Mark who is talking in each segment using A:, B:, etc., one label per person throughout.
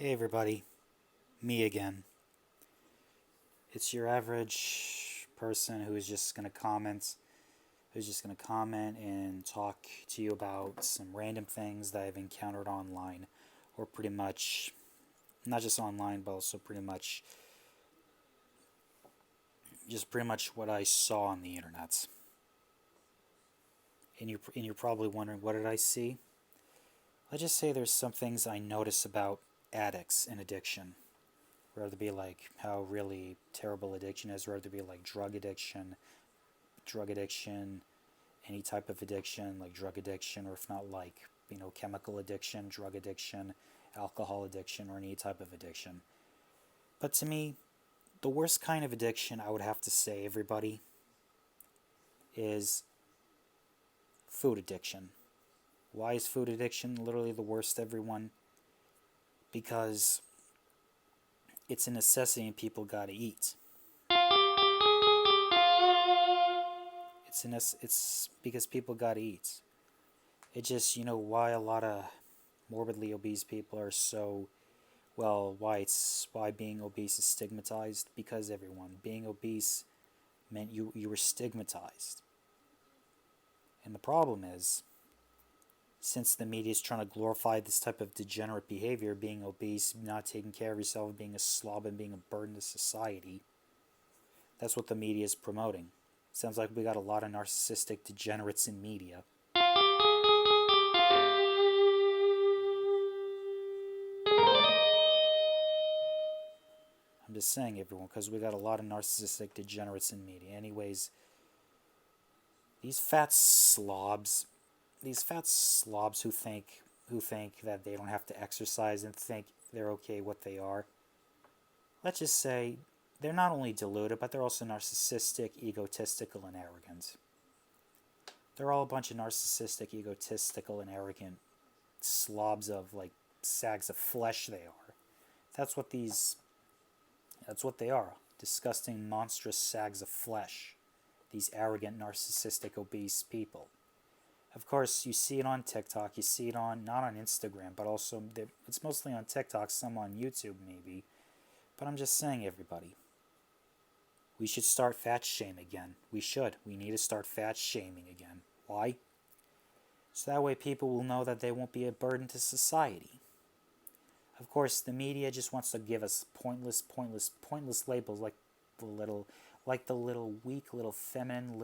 A: Hey everybody, me again. It's your average person who's just gonna comment and talk to you about some random things that I've encountered online, or pretty much, not just online, but also pretty much what I saw on the internet. And you're probably wondering, what did I see? Let's just say there's some things I notice about addicts and addiction. Whether it be like how really terrible addiction is, whether it be like drug addiction, any type of addiction, like drug addiction, or if not like, chemical addiction, drug addiction, alcohol addiction, or any type of addiction. But to me, the worst kind of addiction, I would have to say, everybody, is food addiction. Why is food addiction literally the worst, everyone? Because it's a necessity and people gotta eat. It's because people gotta eat. It's just, why a lot of morbidly obese people are so, why being obese is stigmatized. Because everyone, being obese meant you were stigmatized. And the problem is, since the media is trying to glorify this type of degenerate behavior, being obese, not taking care of yourself, being a slob, and being a burden to society, that's what the media is promoting. Sounds like we got a lot of narcissistic degenerates in media. I'm just saying, everyone, because we got a lot of narcissistic degenerates in media. Anyways, these fat slobs, who think that they don't have to exercise and think they're okay what they are. Let's just say they're not only deluded, but they're also narcissistic, egotistical, and arrogant. They're all a bunch of narcissistic, egotistical, and arrogant slobs of like sags of flesh. They are. That's what these. That's what they are. Disgusting, monstrous sags of flesh. These arrogant, narcissistic, obese people. Of course, you see it on TikTok. You see it on not on Instagram, but also it's mostly on TikTok. Some on YouTube, maybe. But I'm just saying, everybody. We should start fat shaming again. We should. We need to start fat shaming again. Why? So that way people will know that they won't be a burden to society. Of course, the media just wants to give us pointless labels the little weak little feminine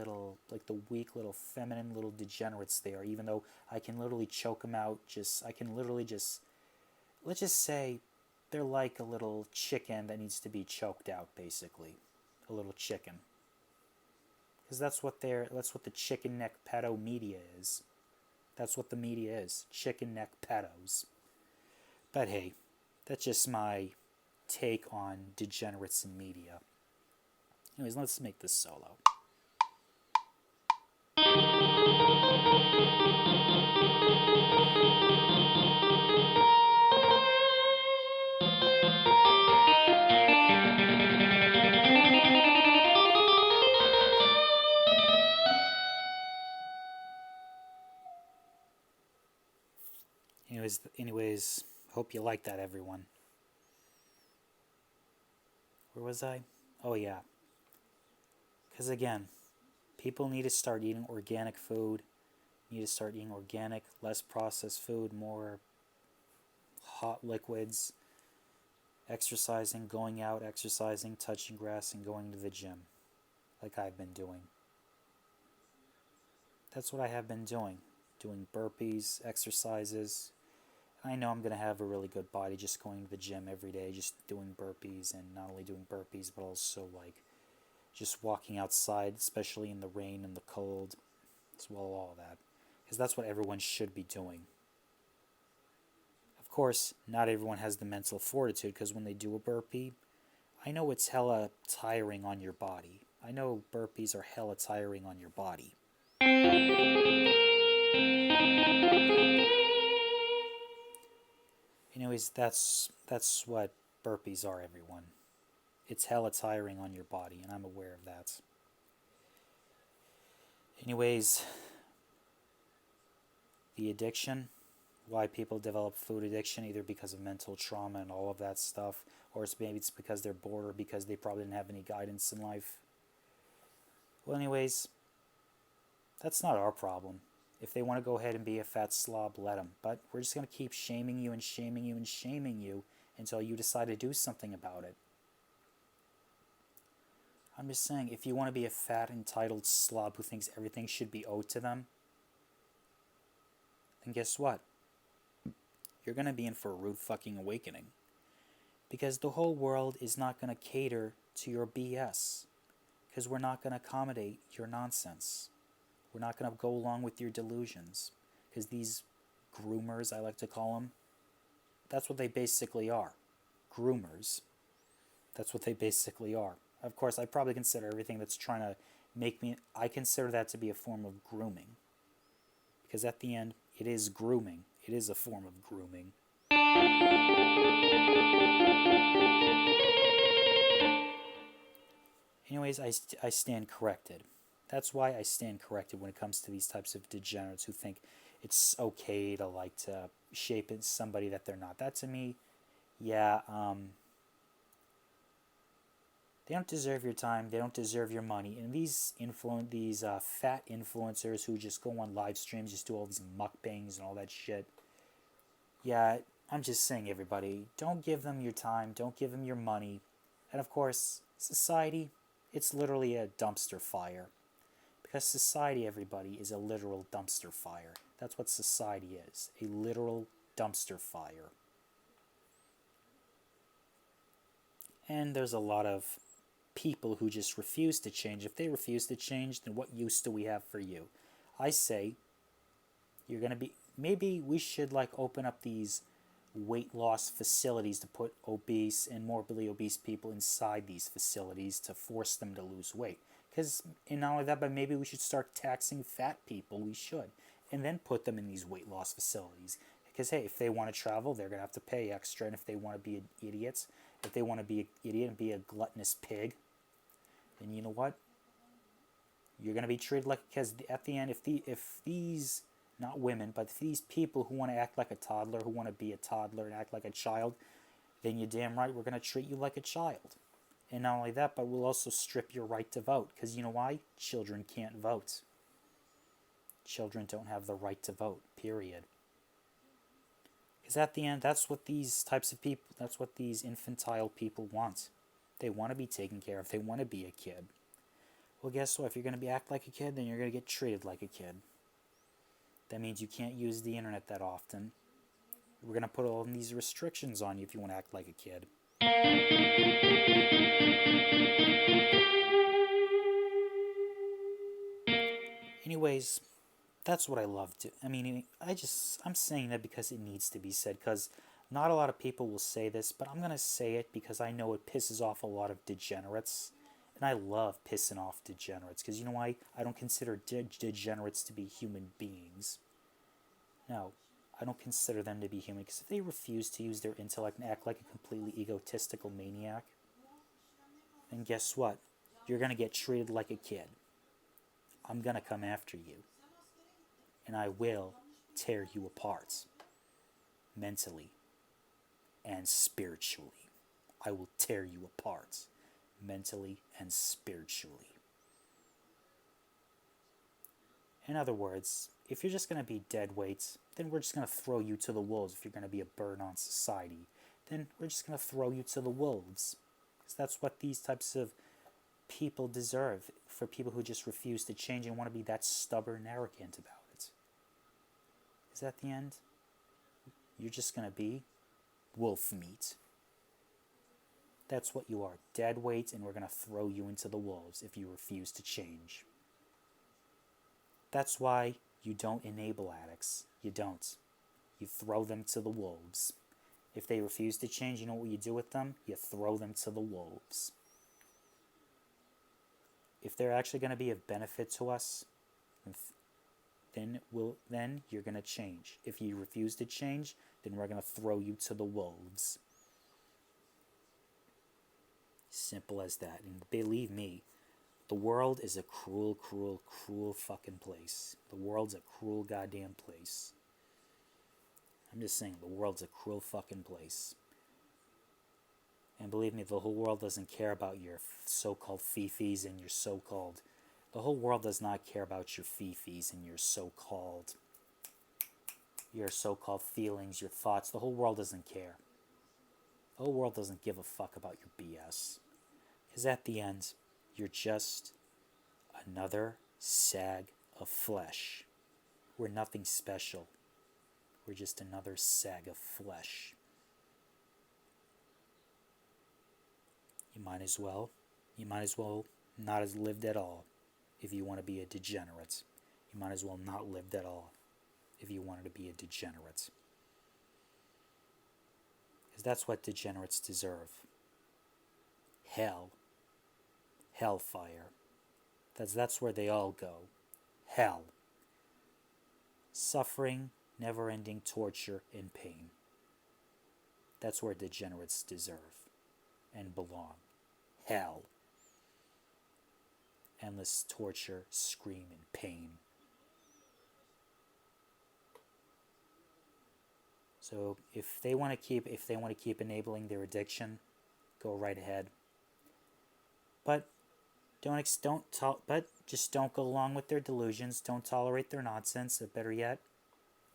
A: degenerates they are. Even though I can literally choke them out. Let's just say they're like a little chicken that needs to be choked out, basically, a little chicken. Because that's what the chicken neck pedo media is. That's what the media is, chicken neck pedos. But hey, that's just my take on degenerates in media. Anyways, let's make this solo. Anyways, hope you like that, everyone. Where was I? Oh yeah. Because again, people need to start eating organic food. Need to start eating organic, less processed food, more hot liquids, exercising, going out, exercising, touching grass, and going to the gym, like I've been doing. That's what I have been doing burpees, exercises. I know I'm going to have a really good body just going to the gym every day, just doing burpees, and not only doing burpees, but also like just walking outside, especially in the rain and the cold, as well, all that. Because that's what everyone should be doing. Of course, not everyone has the mental fortitude, because when they do a burpee, I know it's hella tiring on your body. I know burpees are hella tiring on your body. Anyways, that's what burpees are, everyone. It's hella tiring on your body, and I'm aware of that. Anyways, the addiction, why people develop food addiction, either because of mental trauma and all of that stuff, or maybe it's because they're bored or because they probably didn't have any guidance in life. Well, anyways, that's not our problem. If they want to go ahead and be a fat slob, let them. But we're just going to keep shaming you and shaming you and shaming you until you decide to do something about it. I'm just saying, if you want to be a fat, entitled slob who thinks everything should be owed to them, then guess what? You're going to be in for a rude fucking awakening. Because the whole world is not going to cater to your BS. Because we're not going to accommodate your nonsense. We're not going to go along with your delusions. Because these groomers, I like to call them, that's what they basically are. Groomers. That's what they basically are. Of course, I probably consider everything that's trying to make me... I consider that to be a form of grooming. Because at the end, it is grooming. It is a form of grooming. Anyways, I stand corrected. That's why I stand corrected when it comes to these types of degenerates who think it's okay to like to shape it somebody that they're not. That to me, yeah, they don't deserve your time. They don't deserve your money. And these fat influencers who just go on live streams, just do all these mukbangs and all that shit. Yeah, I'm just saying, everybody, don't give them your time. Don't give them your money. And of course, society, it's literally a dumpster fire. Because society, everybody, is a literal dumpster fire. That's what society is. A literal dumpster fire. And there's a lot of people who just refuse to change. If they refuse to change, then what use do we have for you? I say, you're going to be... Maybe we should like open up these weight loss facilities to put obese and morbidly obese people inside these facilities to force them to lose weight. Because, and not only that, but maybe we should start taxing fat people. We should. And then put them in these weight loss facilities. Because, hey, if they want to travel, they're going to have to pay extra. And if they want to be idiots, if they want to be an idiot and be a gluttonous pig, then you know what? You're going to be treated like... Because at the end, if these... Not women, but if these people who want to act like a toddler, who want to be a toddler and act like a child, then you're damn right we're going to treat you like a child. And not only that, but we'll also strip your right to vote. Because you know why? Children can't vote. Children don't have the right to vote, period. Because at the end, that's what these types of people, that's what these infantile people want. They want to be taken care of. They want to be a kid. Well, guess what? If you're going to act like a kid, then you're going to get treated like a kid. That means you can't use the internet that often. We're going to put all these restrictions on you if you want to act like a kid. Anyways, that's what I love to... I mean, I'm saying that because it needs to be said, because not a lot of people will say this, but I'm going to say it because I know it pisses off a lot of degenerates. And I love pissing off degenerates, because you know why? I don't consider degenerates to be human beings. No, I don't consider them to be human, because if they refuse to use their intellect and act like a completely egotistical maniac, then guess what? You're going to get treated like a kid. I'm going to come after you. And I will tear you apart. Mentally and spiritually. I will tear you apart. Mentally and spiritually. In other words, if you're just going to be dead weight, then we're just going to throw you to the wolves. If you're going to be a burden on society, then we're just going to throw you to the wolves. Because that's what these types of people deserve, for people who just refuse to change and want to be that stubborn and arrogant about it. Because at the end, you're just going to be wolf meat. That's what you are, dead weight, and we're going to throw you into the wolves if you refuse to change. That's why you don't enable addicts. You don't. You throw them to the wolves. If they refuse to change, you know what you do with them? You throw them to the wolves. If they're actually going to be of benefit to us, then you're going to change. If you refuse to change, then we're going to throw you to the wolves. Simple as that. And believe me, the world is a cruel, cruel, cruel fucking place. The world's a cruel goddamn place. I'm just saying, the world's a cruel fucking place. And believe me, the whole world doesn't care about your so-called fifis and your so-called... The whole world does not care about your fifis and your so-called feelings, your thoughts. The whole world doesn't care. The whole world doesn't give a fuck about your BS. Because at the end, you're just another sag of flesh. We're nothing special. We're just another sag of flesh. You might as well not have lived at all if you want to be a degenerate. You might as well not lived at all if you wanted to be a degenerate. Because that's what degenerates deserve. Hell. Hellfire. That's where they all go. Hell. Suffering, never-ending torture, and pain. That's where degenerates deserve and belong. Hell. Endless torture, scream, and pain. So if they want to keep enabling their addiction, go right ahead. But just don't go along with their delusions. Don't tolerate their nonsense. Or better yet,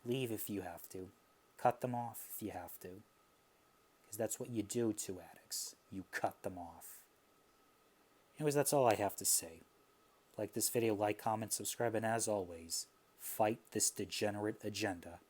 A: leave if you have to. Cut them off if you have to. Because that's what you do to addicts. You cut them off. Anyways, that's all I have to say. Like this video, like, comment, subscribe, and as always, fight this degenerate agenda.